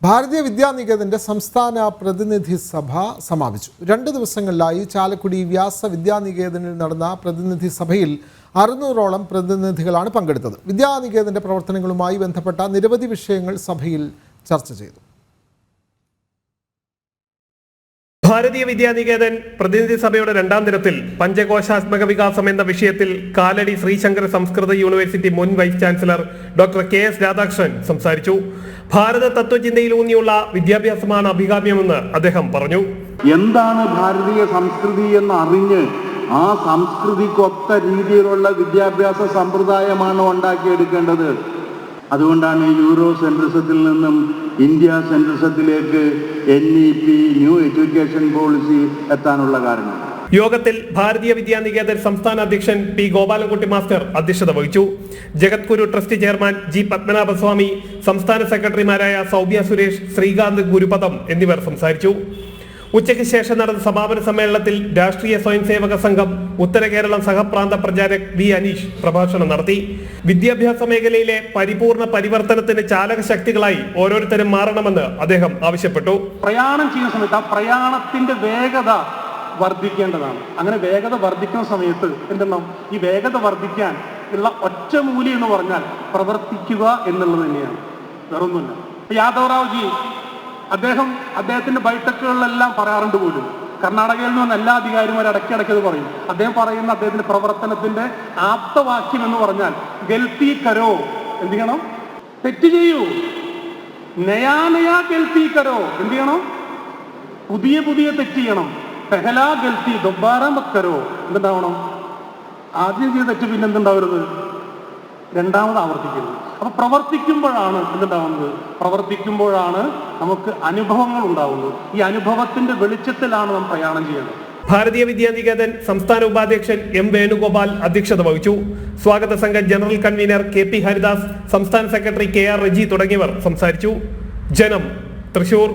ഭാരതീയ വിദ്യാനികേതന്റെ സംസ്ഥാന പ്രതിനിധി സഭ സമാപിച്ചു. 2 ദിവസങ്ങളിലായി ചാലക്കുടി വ്യാസ വിദ്യാനികേതനിൽ നടന്ന പ്രതിനിധി സഭയിൽ 600ഓളം പ്രതിനിധികളാണ് പങ്കെടുത്തത്. വിദ്യാനികേതന്റെ പ്രവർത്തനങ്ങളുമായി ബന്ധപ്പെട്ട നിരവധി വിഷയങ്ങൾ സഭയിൽ ചർച്ച ചെയ്തു. ഭാരതീയ വിദ്യാനികേതൻ പ്രതിനിധി സഭയുടെ 2ാം ദിനത്തിൽ പഞ്ചകോശാത്മക വികാസം എന്ന വിഷയത്തിൽ കാലടി ശ്രീശങ്കര സംസ്കൃത യൂണിവേഴ്സിറ്റി മുൻ vice chancellor doctor KS Radhakrishnan സംസാരിച്ചു. ഭാരത തത്വചിന്തയിലൂന്നിയുള്ള വിദ്യാഭ്യാസമാണ് അഭികാമ്യമെന്ന് അദ്ദേഹം പറഞ്ഞു. എന്താണ് ഭാരതീയ സംസ്കൃതി എന്ന് അറിഞ്ഞ് ആ സംസ്കൃതിക്കൊത്ത രീതിയിലുള്ള വിദ്യാഭ്യാസ സമ്പ്രദായമാണ് ഉണ്ടാക്കിയെടുക്കേണ്ടത്. അതുകൊണ്ടാണ് യൂറോ സെൻട്രിസത്തിൽ നിന്നും ഇന്ത്യ സെൻട്രിസത്തിലേക്ക് NEP ന്യൂ എഡ്യൂക്കേഷൻ പോളിസി എത്താനുള്ള കാരണം. യോഗത്തിൽ ഭാരതീയ വിദ്യാനികേതൻ സംസ്ഥാന അധ്യക്ഷൻ P. ഗോപാലൻകുട്ടി മാസ്റ്റർ അധ്യക്ഷത വഹിച്ചു. Jagadguru trust chairman G. Padmanabhaswamy, സംസ്ഥാന സെക്രട്ടറിമാരായ സൗമ്യ സുരേഷ്, ശ്രീകാന്ത് ഗുരുപദം എന്നിവർ സംസാരിച്ചു. ഉച്ചയ്ക്ക് ശേഷം നടന്ന സമാപന സമ്മേളനത്തിൽ രാഷ്ട്രീയ സ്വയംസേവക സംഘം ഉത്തര കേരളം സഹപ്രാന്ത പ്രചാരക് V. അനീഷ് പ്രഭാഷണം നടത്തി. വിദ്യാഭ്യാസ മേഖലയിലെ പരിപൂർണ പരിവർത്തനത്തിന് ചാലക ശക്തികളായി ഓരോരുത്തരും മാറണമെന്ന് അദ്ദേഹം ആവശ്യപ്പെട്ടു. പ്രയാണം ചെയ്യുന്ന സമയത്ത് ആ പ്രയാണത്തിന്റെ വേഗത വർദ്ധിക്കേണ്ടതാണ്. അങ്ങനെ വേഗത വർദ്ധിക്കുന്ന സമയത്ത് എന്തെണ്ണം ഈ വേഗത വർദ്ധിക്കാൻ ഉള്ള ഒറ്റമൂലി എന്ന് പറഞ്ഞാൽ പ്രവർത്തിക്കുക എന്നുള്ളത് തന്നെയാണ്, വേറൊന്നുമില്ല. യാദവറാവ്ജി അദ്ദേഹത്തിന്റെ ബൈഠക്കുകളിലെല്ലാം പറയാറുണ്ട് പോലും. കർണാടകയിൽ നിന്ന് എല്ലാ അധികാരിമാരും ഇടയ്ക്കിടയ്ക്കത് പറയും. അദ്ദേഹം പറയുന്ന അദ്ദേഹത്തിന്റെ പ്രവർത്തനത്തിന്റെ ആപ്തവാക്യം എന്ന് പറഞ്ഞാൽ ഗൽത്തി കരോ, എന്ത് ചെയ്യണം? തെറ്റ് ചെയ്യൂ. നയാ നയാ ഗൽത്തി കരോ, എന്ത് ചെയ്യണം? പുതിയ തെറ്റ് ചെയ്യണം. പെഹലാ ഗൽത്തി ദൊബാര മക്കരോ, എന്തുണ്ടാവണം? ആദ്യം ചെയ്ത തെറ്റ് പിന്നെ എന്തുണ്ടാവരുത്? രണ്ടാമത് ആവർത്തിക്കരുത്. അപ്പൊ പ്രവർത്തിക്കുമ്പോഴാണ് എന്തുണ്ടാവുന്നത്? പ്രവർത്തിക്കുമ്പോഴാണ് നമുക്ക് അനുഭവങ്ങൾ ഉണ്ടാവുന്നത്. ഈ അനുഭവത്തിന്റെ വെളിച്ചത്തിലാണ് നാം പ്രയാണം ചെയ്യുന്നത്. ഭാരതീയ വിദ്യാനികേതൻ സംസ്ഥാന ഉപാധ്യക്ഷൻ M. വേണുഗോപാൽ അധ്യക്ഷത വഹിച്ചു. സ്വാഗത സംഘ ജനറൽ കൺവീനർ KP ഹരിദാസ്, സംസ്ഥാന സെക്രട്ടറി KR റജി തുടങ്ങിയവർ സംസാരിച്ചു. ജനം, തൃശൂർ.